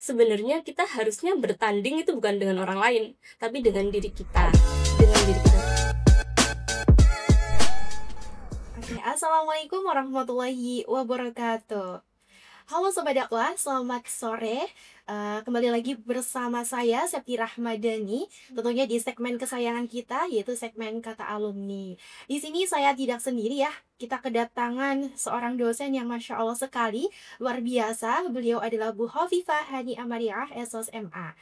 sebenarnya kita harusnya bertanding itu bukan dengan orang lain, tapi dengan diri kita. Dengan diri kita. Oke, Assalamualaikum warahmatullahi wabarakatuh. Halo Sobat Dakwah, selamat sore. Kembali lagi bersama saya Septi Rahmadani, tentunya di segmen kesayangan kita, yaitu segmen Kata Alumni. Di sini saya tidak sendiri ya, kita kedatangan seorang dosen yang Masya Allah sekali, luar biasa. Beliau adalah Bu Hovifah Hani Amariah, SOS MA.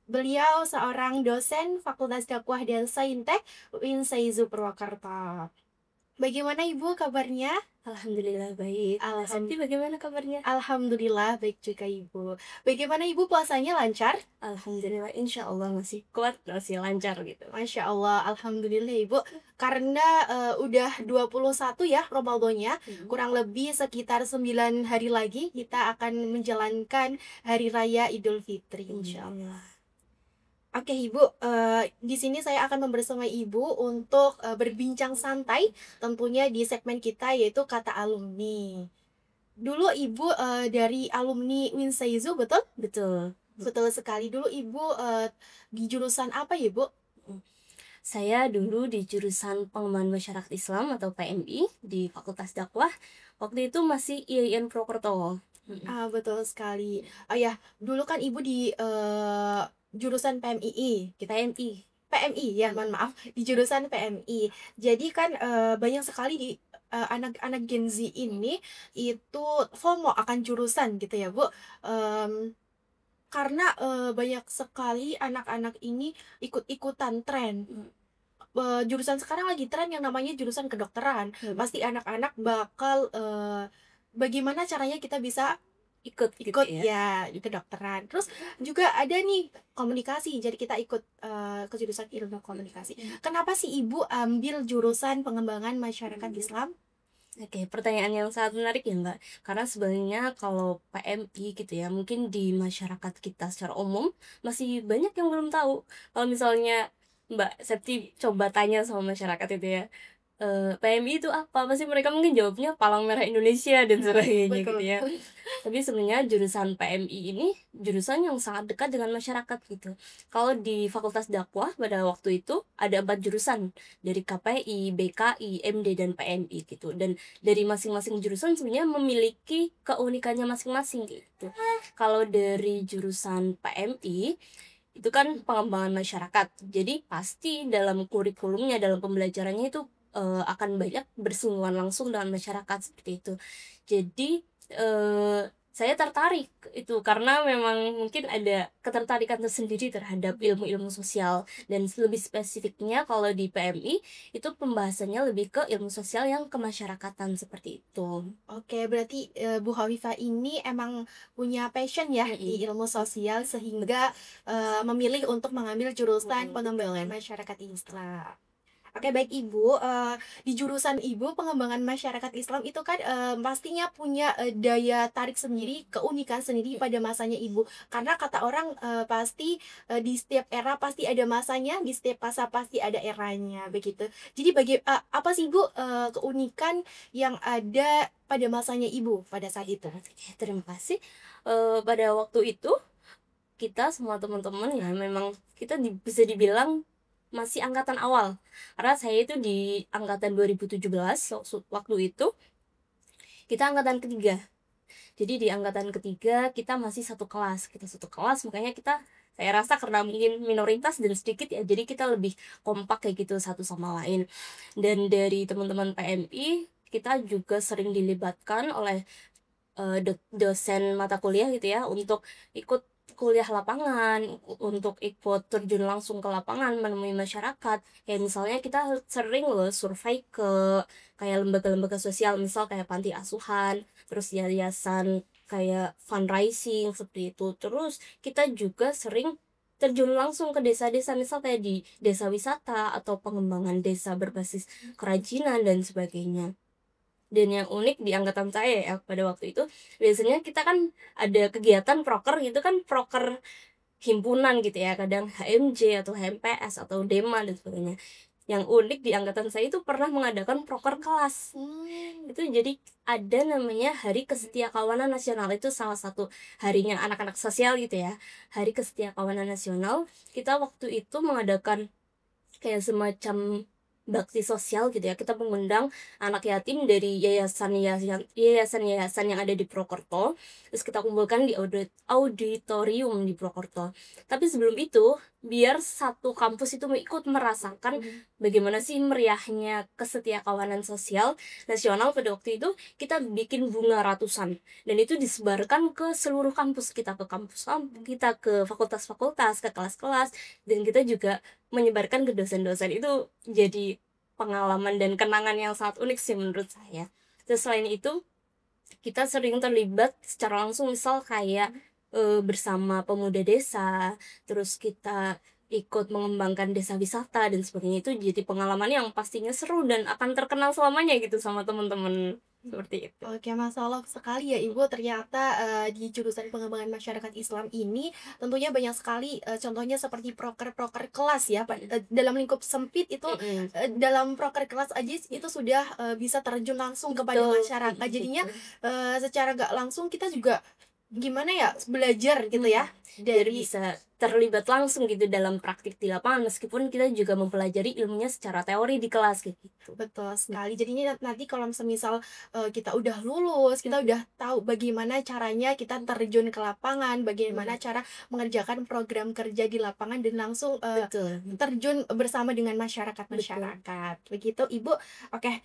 Beliau seorang dosen Fakultas Dakwah dan Saintek UIN Saizu Purwakarta. Bagaimana Ibu kabarnya? Alhamdulillah baik. Septi bagaimana kabarnya? Alhamdulillah baik juga Ibu. Bagaimana Ibu puasanya lancar? Alhamdulillah, insya Allah masih kuat, masih lancar gitu. Masya Allah, Alhamdulillah Ibu. Karena udah 21 ya Ramadannya, kurang lebih sekitar 9 hari lagi kita akan menjalankan Hari Raya Idul Fitri. Insya Allah. Oke Ibu, di sini saya akan membersamai Ibu untuk berbincang santai tentunya di segmen kita yaitu Kata Alumni. Dulu Ibu dari alumni UIN Saizu, betul? Betul. Betul sekali. Dulu Ibu di jurusan apa ya Bu? Saya dulu di jurusan Pengembangan Masyarakat Islam atau PMI di Fakultas Dakwah. Waktu itu masih IAIN Purwokerto. Betul sekali. Ya, dulu kan Ibu di jurusan PMII, PMI ya, mohon maaf, di jurusan PMI. Jadi kan banyak sekali di anak-anak Gen Z ini itu FOMO akan jurusan gitu ya Bu. Karena banyak sekali anak-anak ini ikut-ikutan tren. Jurusan sekarang lagi tren yang namanya jurusan kedokteran. Pasti anak-anak bakal bagaimana caranya kita bisa ikut gitu ya kedokteran. Terus juga ada nih komunikasi, jadi kita ikut ke jurusan ilmu komunikasi. Kenapa sih Ibu ambil jurusan pengembangan masyarakat Islam? Oke, pertanyaan yang sangat menarik ya Mbak. Karena sebenarnya kalau PMI gitu ya, mungkin di masyarakat kita secara umum masih banyak yang belum tahu. Kalau misalnya Mbak Septi coba tanya sama masyarakat itu ya, PMI itu apa? Pasti mereka mungkin jawabnya Palang Merah Indonesia dan sebagainya gitu ya. Tapi sebenarnya jurusan PMI ini jurusan yang sangat dekat dengan masyarakat gitu. Kalau di Fakultas Dakwah pada waktu itu ada 4 jurusan, dari KPI, BKI, MD, dan PMI gitu. Dan dari masing-masing jurusan sebenarnya memiliki keunikannya masing-masing gitu. Kalau dari jurusan PMI itu kan pengembangan masyarakat. Jadi pasti dalam kurikulumnya, dalam pembelajarannya itu akan banyak bersinggungan langsung dengan masyarakat seperti itu. Jadi saya tertarik itu karena memang mungkin ada ketertarikan tersendiri terhadap ilmu-ilmu sosial, dan lebih spesifiknya kalau di PMI itu pembahasannya lebih ke ilmu sosial yang kemasyarakatan seperti itu. Oke, berarti Bu Hovifah ini emang punya passion ya di ilmu sosial sehingga memilih untuk mengambil jurusan pengembangan masyarakat Islam. Oke, baik Ibu, di jurusan Ibu pengembangan masyarakat Islam itu kan pastinya punya daya tarik sendiri, keunikan sendiri pada masanya Ibu. Karena kata orang pasti di setiap era pasti ada masanya, di setiap masa pasti ada eranya, begitu. Jadi apa sih Ibu keunikan yang ada pada masanya Ibu pada saat itu? Terima kasih. Pada waktu itu kita semua teman-teman ya memang kita bisa dibilang masih angkatan awal, karena saya itu di angkatan 2017. Waktu itu kita angkatan ketiga, jadi di angkatan ketiga kita masih satu kelas, makanya saya rasa karena mungkin minoritas dan sedikit ya, jadi kita lebih kompak kayak gitu satu sama lain. Dan dari teman-teman PMI kita juga sering dilibatkan oleh dosen mata kuliah gitu ya, untuk ikut kuliah lapangan, untuk ikut terjun langsung ke lapangan menemui masyarakat. Kayak misalnya kita sering loh survei ke kayak lembaga-lembaga sosial, misal kayak panti asuhan, terus yayasan kayak fundraising seperti itu. Terus kita juga sering terjun langsung ke desa-desa, misal kayak di desa wisata atau pengembangan desa berbasis kerajinan dan sebagainya. Dan yang unik di angkatan saya ya pada waktu itu, biasanya kita kan ada kegiatan proker gitu kan, proker himpunan gitu ya, kadang HMJ atau HMPS atau DEMA dan sebagainya. yang unik di angkatan saya itu pernah mengadakan proker kelas. Itu jadi ada namanya Hari Kesetiakawanan Nasional, itu salah satu harinya anak-anak sosial gitu ya. Hari Kesetiakawanan Nasional, kita waktu itu mengadakan kayak semacam bakti sosial gitu ya. Kita mengundang anak yatim dari yayasan yang ada di Purwokerto, terus kita kumpulkan di auditorium di Purwokerto. Tapi sebelum itu, biar satu kampus itu ikut merasakan bagaimana sih meriahnya kesetiakawanan sosial nasional pada waktu itu, kita bikin bunga ratusan, dan itu disebarkan ke seluruh kampus kita, ke kampus kita, ke fakultas-fakultas, ke kelas-kelas, dan kita juga menyebarkan ke dosen-dosen. Itu jadi pengalaman dan kenangan yang sangat unik sih menurut saya. Terus selain itu, kita sering terlibat secara langsung, misal kayak bersama pemuda desa, terus kita ikut mengembangkan desa wisata dan sebagainya. Itu jadi pengalaman yang pastinya seru dan akan terkenal selamanya gitu sama teman-teman, seperti itu. Oke, Masya Allah sekali ya Ibu. Ternyata di jurusan pengembangan masyarakat Islam ini tentunya banyak sekali contohnya seperti proker-proker kelas ya, dalam lingkup sempit itu dalam proker kelas aja itu sudah bisa terjun langsung kepada masyarakat. Jadinya secara nggak langsung kita juga gimana ya belajar gitu ya Biar dari bisa terlibat langsung gitu dalam praktik di lapangan, meskipun kita juga mempelajari ilmunya secara teori di kelas kayak gitu. betul sekali. Jadinya nanti kalau semisal kita udah lulus, kita udah tahu bagaimana caranya kita terjun ke lapangan, bagaimana cara mengerjakan program kerja di lapangan dan langsung Betul. terjun bersama dengan masyarakat. Begitu Ibu. Oke,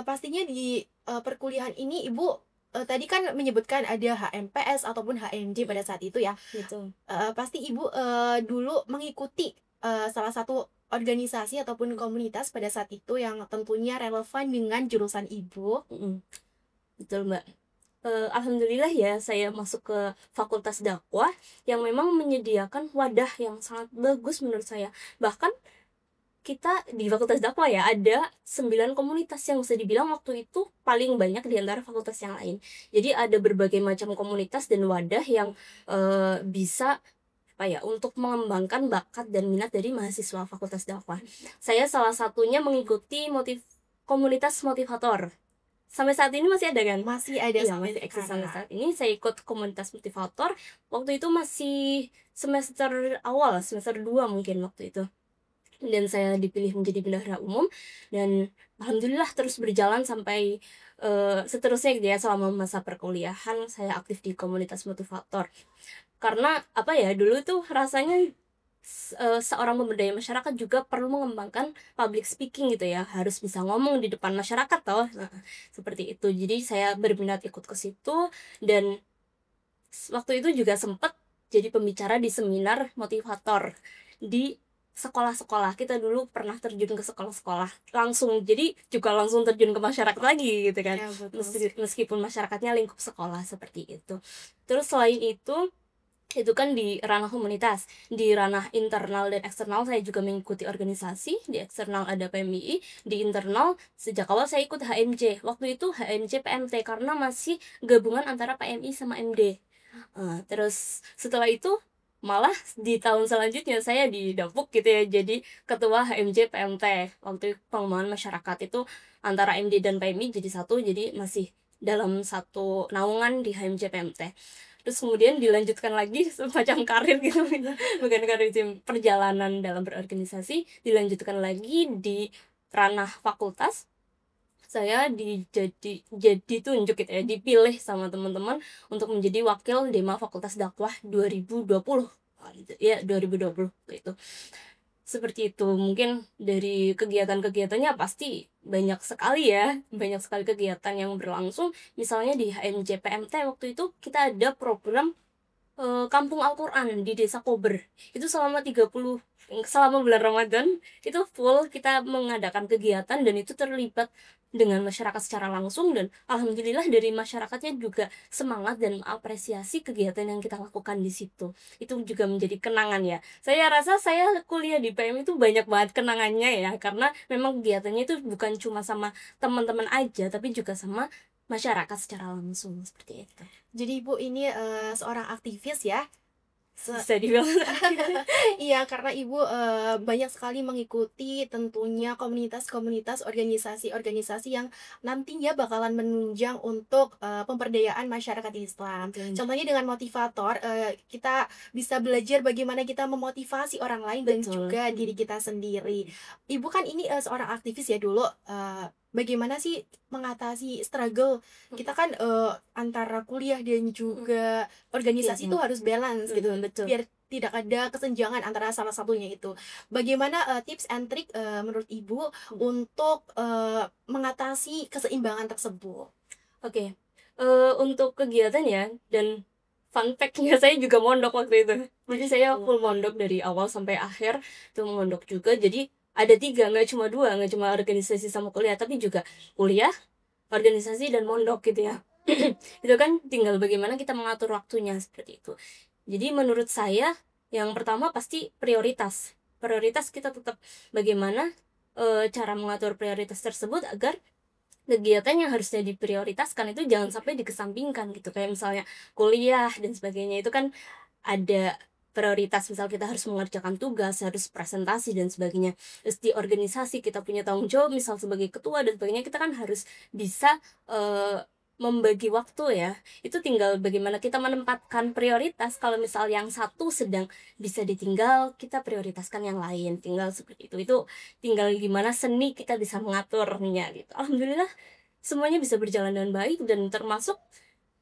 pastinya di perkuliahan ini Ibu tadi kan menyebutkan ada HMPS ataupun HMJ pada saat itu ya. Gitu. Pasti Ibu dulu mengikuti salah satu organisasi ataupun komunitas pada saat itu yang tentunya relevan dengan jurusan Ibu. Betul Mbak. Alhamdulillah ya, saya masuk ke Fakultas Dakwah yang memang menyediakan wadah yang sangat bagus menurut saya. Bahkan kita di Fakultas Dakwah ya ada 9 komunitas yang bisa dibilang waktu itu paling banyak di antara fakultas yang lain. Jadi ada berbagai macam komunitas dan wadah yang bisa apa ya, untuk mengembangkan bakat dan minat dari mahasiswa Fakultas Dakwah. Saya salah satunya mengikuti komunitas motivator. Sampai saat ini masih ada kan? Masih ada Iya, sampai masih eksis sampai sekarang. saat ini. Saya ikut komunitas motivator. Waktu itu masih semester awal, semester 2 mungkin waktu itu. Dan saya dipilih menjadi bendahara umum, dan alhamdulillah terus berjalan sampai seterusnya gitu ya. Selama masa perkuliahan saya aktif di komunitas motivator. Karena apa ya, dulu tuh rasanya seorang pemberdaya masyarakat juga perlu mengembangkan public speaking gitu ya, harus bisa ngomong di depan masyarakat toh. Nah, seperti itu. Jadi saya berminat ikut ke situ, dan waktu itu juga sempat jadi pembicara di seminar motivator di sekolah-sekolah. Kita dulu pernah terjun ke sekolah-sekolah langsung, jadi juga langsung terjun ke masyarakat lagi gitu kan. Ya, betul. Meskipun masyarakatnya lingkup sekolah, seperti itu. Terus selain itu kan di ranah komunitas. Di ranah internal dan eksternal saya juga mengikuti organisasi. Di eksternal ada PMII, di internal sejak awal saya ikut HMJ. Waktu itu HMJ PMT karena masih gabungan antara PMI sama MD. Terus setelah itu malah di tahun selanjutnya saya didapuk gitu ya, jadi ketua HMJ PMT. Waktu pengembangan masyarakat itu antara MD dan PMI jadi satu, jadi masih dalam satu naungan di HMJ PMT. Terus kemudian dilanjutkan lagi semacam karir gitu, bukan karir sih, perjalanan dalam berorganisasi dilanjutkan lagi di ranah fakultas. Saya jadi tunjuk gitu ya, dipilih sama teman-teman untuk menjadi wakil Dema Fakultas Dakwah 2020. Ya, 2020 itu. Seperti itu. Mungkin dari kegiatan-kegiatannya pasti banyak sekali ya, banyak sekali kegiatan yang berlangsung. Misalnya di HMJ PMT waktu itu kita ada program Kampung Al-Quran di Desa Kober. Itu selama bulan Ramadan itu full kita mengadakan kegiatan, dan itu terlibat dengan masyarakat secara langsung, dan alhamdulillah dari masyarakatnya juga semangat dan mengapresiasi kegiatan yang kita lakukan di situ. Itu juga menjadi kenangan ya. Saya rasa saya kuliah di PM itu banyak banget kenangannya ya, karena memang kegiatannya itu bukan cuma sama teman-teman aja, tapi juga sama masyarakat secara langsung, seperti itu. Jadi Ibu ini seorang aktivis ya. bisa dibilang. Iya, karena Ibu banyak sekali mengikuti tentunya komunitas-komunitas, organisasi-organisasi yang nantinya bakalan menunjang untuk pemberdayaan masyarakat Islam. Contohnya dengan motivator, kita bisa belajar bagaimana kita memotivasi orang lain dan Betul. juga diri kita sendiri. Ibu kan ini seorang aktivis ya dulu. Bagaimana sih mengatasi struggle? Kita kan antara kuliah dan juga organisasi itu harus balance gitu, Betul. biar tidak ada kesenjangan antara salah satunya itu. Bagaimana tips and trick menurut Ibu untuk mengatasi keseimbangan tersebut? Oke, untuk kegiatan ya, dan fun fact-nya saya juga mondok waktu itu. Jadi saya full mondok dari awal sampai akhir, itu mondok juga. Jadi ada 3, nggak cuma 2, nggak cuma organisasi sama kuliah, tapi juga kuliah, organisasi, dan mondok gitu ya. Itu kan tinggal bagaimana kita mengatur waktunya seperti itu. Jadi menurut saya, yang pertama pasti prioritas. Prioritas kita tetap bagaimana cara mengatur prioritas tersebut agar kegiatan yang harusnya diprioritaskan itu jangan sampai dikesampingkan gitu. Kayak misalnya kuliah dan sebagainya, itu kan ada prioritas, misal kita harus mengerjakan tugas, harus presentasi dan sebagainya. Terus di organisasi kita punya tanggung jawab, misal sebagai ketua dan sebagainya, kita kan harus bisa membagi waktu ya. Itu tinggal bagaimana kita menempatkan prioritas. Kalau misal yang satu sedang bisa ditinggal, kita prioritaskan yang lain, tinggal seperti itu tinggal gimana seni kita bisa mengaturnya gitu. Alhamdulillah semuanya bisa berjalan dengan baik, dan termasuk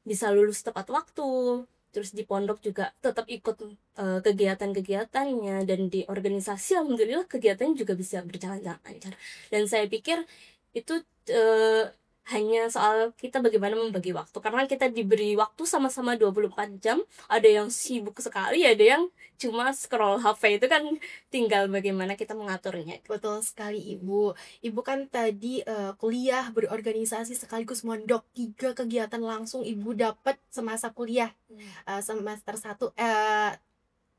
bisa lulus tepat waktu. Terus di pondok juga tetap ikut kegiatan-kegiatannya, dan di organisasi alhamdulillah kegiatannya juga bisa berjalan dengan lancar. Dan saya pikir itu hanya soal kita bagaimana membagi waktu, karena kita diberi waktu sama-sama 24 jam. Ada yang sibuk sekali, ada yang cuma scroll HP, itu kan tinggal bagaimana kita mengaturnya. Betul sekali Ibu. Ibu kan tadi kuliah, berorganisasi sekaligus mondok, 3 kegiatan langsung Ibu dapat semasa kuliah semester 1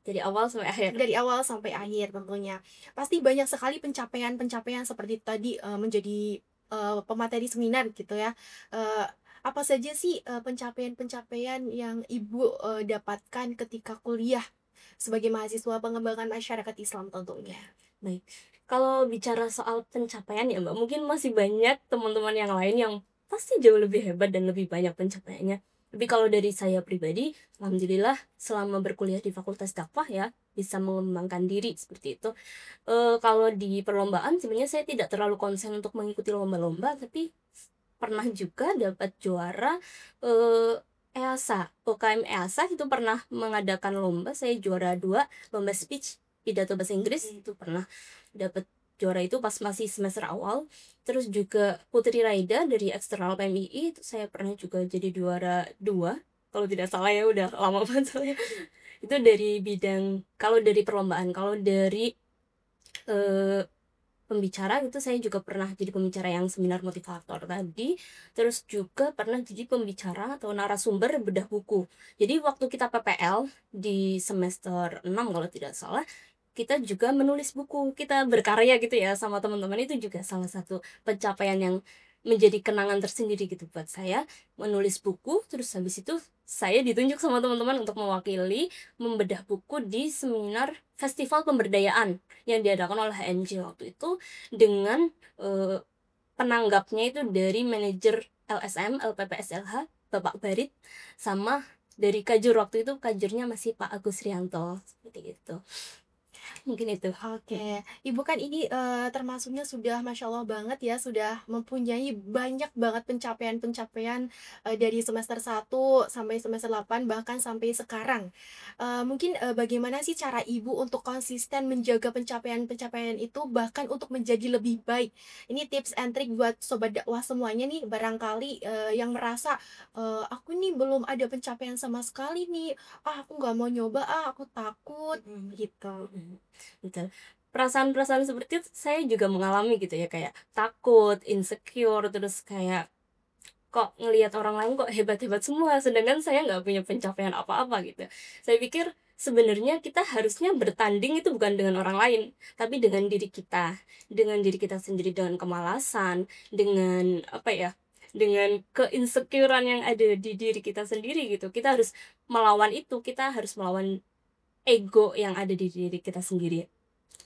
Dari awal sampai akhir. dari awal sampai akhir tentunya. Pasti banyak sekali pencapaian-pencapaian seperti tadi menjadi pemateri seminar gitu ya. Apa saja sih pencapaian-pencapaian yang Ibu dapatkan ketika kuliah sebagai mahasiswa pengembangan masyarakat Islam tentunya? Baik, kalau bicara soal pencapaian ya Mbak, mungkin masih banyak teman-teman yang lain yang pasti jauh lebih hebat dan lebih banyak pencapaiannya. Tapi kalau dari saya pribadi, alhamdulillah selama berkuliah di Fakultas Dakwah ya, bisa mengembangkan diri seperti itu. Kalau di perlombaan sebenarnya saya tidak terlalu konsen untuk mengikuti lomba-lomba, tapi pernah juga dapat juara EASA. UKM EASA itu pernah mengadakan lomba, saya juara 2 lomba speech pidato bahasa Inggris, itu pernah dapat juara itu pas masih semester awal. Terus juga Putri Raida dari eksternal PMII, itu saya pernah juga jadi juara 2 kalau tidak salah ya, udah lama banget soalnya. Itu dari bidang, kalau dari perlombaan. Kalau dari pembicara itu saya juga pernah jadi pembicara yang seminar motivator tadi. Terus juga pernah jadi pembicara atau narasumber bedah buku. Jadi waktu kita PPL di semester 6 kalau tidak salah, kita juga menulis buku, kita berkarya gitu ya sama teman-teman. Itu juga salah satu pencapaian yang menjadi kenangan tersendiri gitu buat saya, menulis buku. Terus habis itu saya ditunjuk sama teman-teman untuk mewakili membedah buku di seminar festival pemberdayaan yang diadakan oleh HNJ waktu itu, dengan penanggapnya itu dari manajer LSM LPPSLH Bapak Barit, sama dari Kajur, waktu itu Kajurnya masih Pak Agus Rianto, seperti itu. Mungkin itu. Oke, Ibu kan ini termasuknya sudah Masya Allah banget ya, sudah mempunyai banyak banget pencapaian-pencapaian dari semester 1 sampai semester 8 bahkan sampai sekarang. Mungkin bagaimana sih cara Ibu untuk konsisten menjaga pencapaian-pencapaian itu bahkan untuk menjadi lebih baik? Ini tips and trick buat sobat dakwah semuanya nih, barangkali yang merasa aku nih belum ada pencapaian sama sekali nih, aku nggak mau nyoba, aku takut gitu. Betul. Perasaan-perasaan seperti itu saya juga mengalami gitu ya, kayak takut, insecure, terus kayak kok ngelihat orang lain kok hebat-hebat semua, sedangkan saya nggak punya pencapaian apa-apa gitu. Saya pikir sebenarnya kita harusnya bertanding itu bukan dengan orang lain, tapi dengan diri kita sendiri, dengan kemalasan, dengan apa ya, dengan keinsecurean yang ada di diri kita sendiri gitu. Kita harus melawan itu, kita harus melawan ego yang ada di diri kita sendiri.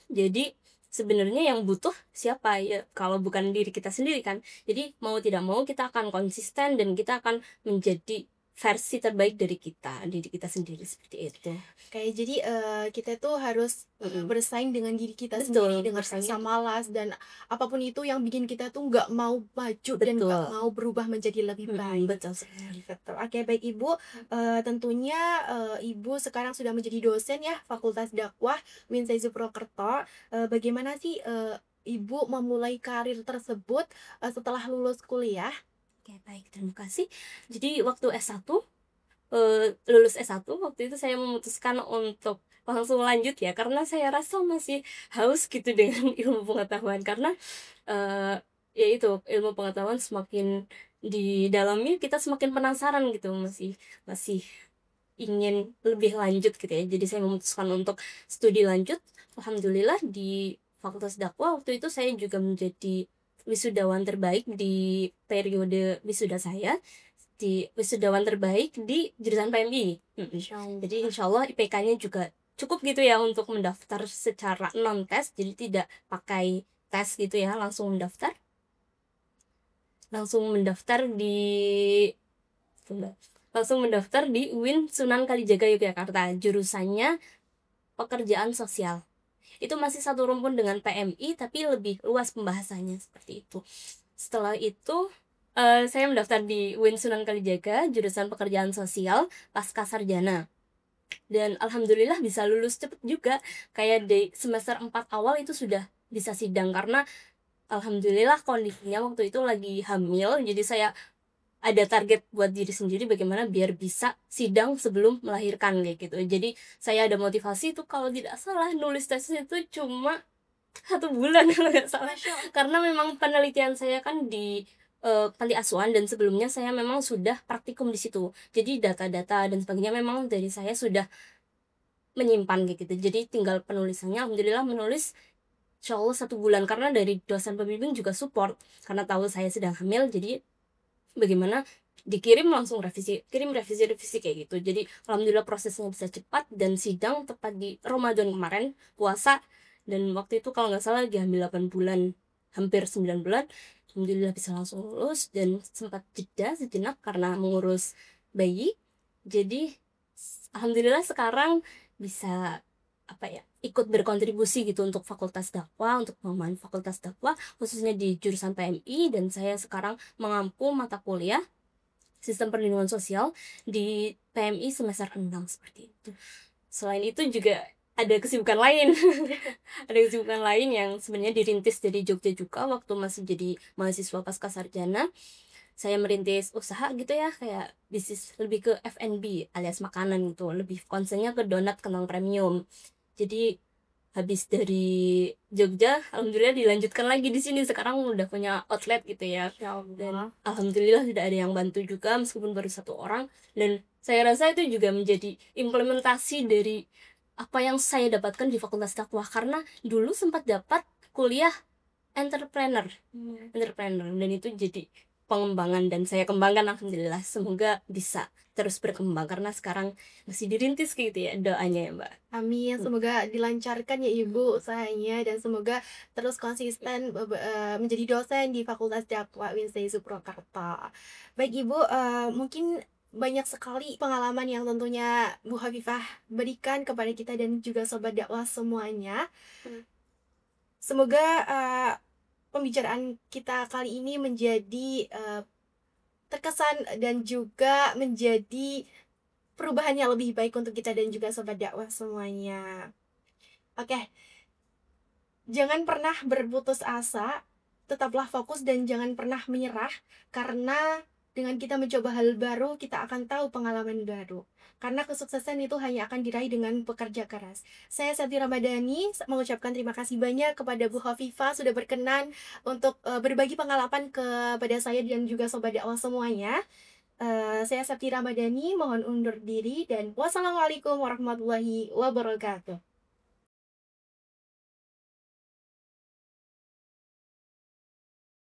Jadi sebenarnya yang butuh siapa ya kalau bukan diri kita sendiri kan. Jadi mau tidak mau kita akan konsisten dan kita akan menjadi versi terbaik dari diri kita sendiri, seperti itu. Kayak jadi kita tuh harus bersaing dengan diri kita Betul, sendiri, dengan bersaingnya rasa malas dan apapun itu yang bikin kita tuh nggak mau maju dan nggak betul. mau berubah menjadi lebih baik. Betul sekali. Betul. Oke, baik Ibu. Tentunya Ibu sekarang sudah menjadi dosen ya Fakultas Dakwah Winsezu Purwokerto. Bagaimana sih Ibu memulai karir tersebut setelah lulus kuliah? Oke, baik, terima kasih. Jadi waktu S1 lulus S1 waktu itu saya memutuskan untuk langsung lanjut ya, karena saya rasa masih haus gitu dengan ilmu pengetahuan, karena ya itu ilmu pengetahuan semakin didalami kita semakin penasaran gitu, masih ingin lebih lanjut gitu ya. Jadi saya memutuskan untuk studi lanjut. Alhamdulillah di Fakultas Dakwah waktu itu saya juga menjadi wisudawan terbaik di periode wisuda saya, di wisudawan terbaik di jurusan PMI. Jadi insya Allah IPK-nya juga cukup gitu ya untuk mendaftar secara non tes, jadi tidak pakai tes gitu ya, langsung mendaftar di UIN Sunan Kalijaga Yogyakarta, jurusannya pekerjaan sosial. Itu masih satu rumpun dengan PMI tapi lebih luas pembahasannya, seperti itu. Setelah itu saya mendaftar di UIN Sunan Kalijaga jurusan pekerjaan sosial pasca sarjana, dan alhamdulillah bisa lulus cepet juga. Kayak di semester 4 awal itu sudah bisa sidang, karena alhamdulillah kondisinya waktu itu lagi hamil. Jadi saya ada target buat diri sendiri bagaimana biar bisa sidang sebelum melahirkan kayak gitu. Jadi saya ada motivasi itu, kalau tidak salah nulis tesnya itu cuma 1 bulan kalau nggak salah, karena memang penelitian saya kan di panti asuhan dan sebelumnya saya memang sudah praktikum di situ. Jadi data-data dan sebagainya memang dari saya sudah menyimpan kayak gitu. Jadi tinggal penulisannya, alhamdulillah menulis insya Allah 1 bulan, karena dari dosen pembimbing juga support karena tahu saya sedang hamil. Jadi bagaimana dikirim langsung revisi kayak gitu. Jadi alhamdulillah prosesnya bisa cepat, dan sidang tepat di Ramadan kemarin, puasa, dan waktu itu kalau nggak salah lagi hamil 8 bulan, hampir 9 bulan. Alhamdulillah bisa langsung lulus, dan sempat jeda sejenak karena mengurus bayi. Jadi alhamdulillah sekarang bisa ikut berkontribusi gitu untuk Fakultas Dakwah, untuk pengembangan Fakultas Dakwah khususnya di jurusan PMI, dan saya sekarang mengampu mata kuliah Sistem Perlindungan Sosial di PMI semester 6, seperti itu. Selain itu juga ada kesibukan lain ada kesibukan lain yang sebenarnya dirintis dari Jogja juga waktu masih jadi mahasiswa pasca sarjana. Saya merintis usaha gitu ya, kayak bisnis lebih ke F&B alias makanan gitu, lebih concernnya ke donat kentang premium. Jadi habis dari Jogja alhamdulillah dilanjutkan lagi di sini, sekarang udah punya outlet gitu ya. Dan alhamdulillah tidak ada yang bantu juga meskipun baru 1 orang, dan saya rasa itu juga menjadi implementasi dari apa yang saya dapatkan di Fakultas Dakwah, karena dulu sempat dapat kuliah entrepreneur, dan itu jadi pengembangan, dan saya kembangkan alhamdulillah. Semoga bisa terus berkembang karena sekarang masih dirintis gitu ya, doanya ya Mbak. Amin, semoga dilancarkan ya Ibu usahanya, dan semoga terus konsisten menjadi dosen di Fakultas Dakwah Winsezu Purwokerto. Baik Ibu, mungkin banyak sekali pengalaman yang tentunya Bu Hafifah berikan kepada kita dan juga sobat dakwah semuanya. Semoga pembicaraan kita kali ini menjadi terkesan dan juga menjadi perubahan yang lebih baik untuk kita dan juga sobat dakwah semuanya. Oke, jangan pernah berputus asa, tetaplah fokus dan jangan pernah menyerah, karena dengan kita mencoba hal baru, kita akan tahu pengalaman baru. Karena kesuksesan itu hanya akan diraih dengan bekerja keras. Saya Septi Ramadhani mengucapkan terima kasih banyak kepada Bu Hafifah sudah berkenan untuk berbagi pengalaman kepada saya dan juga sobat dakwah semuanya. Saya Septi Ramadhani, mohon undur diri dan wassalamualaikum warahmatullahi wabarakatuh.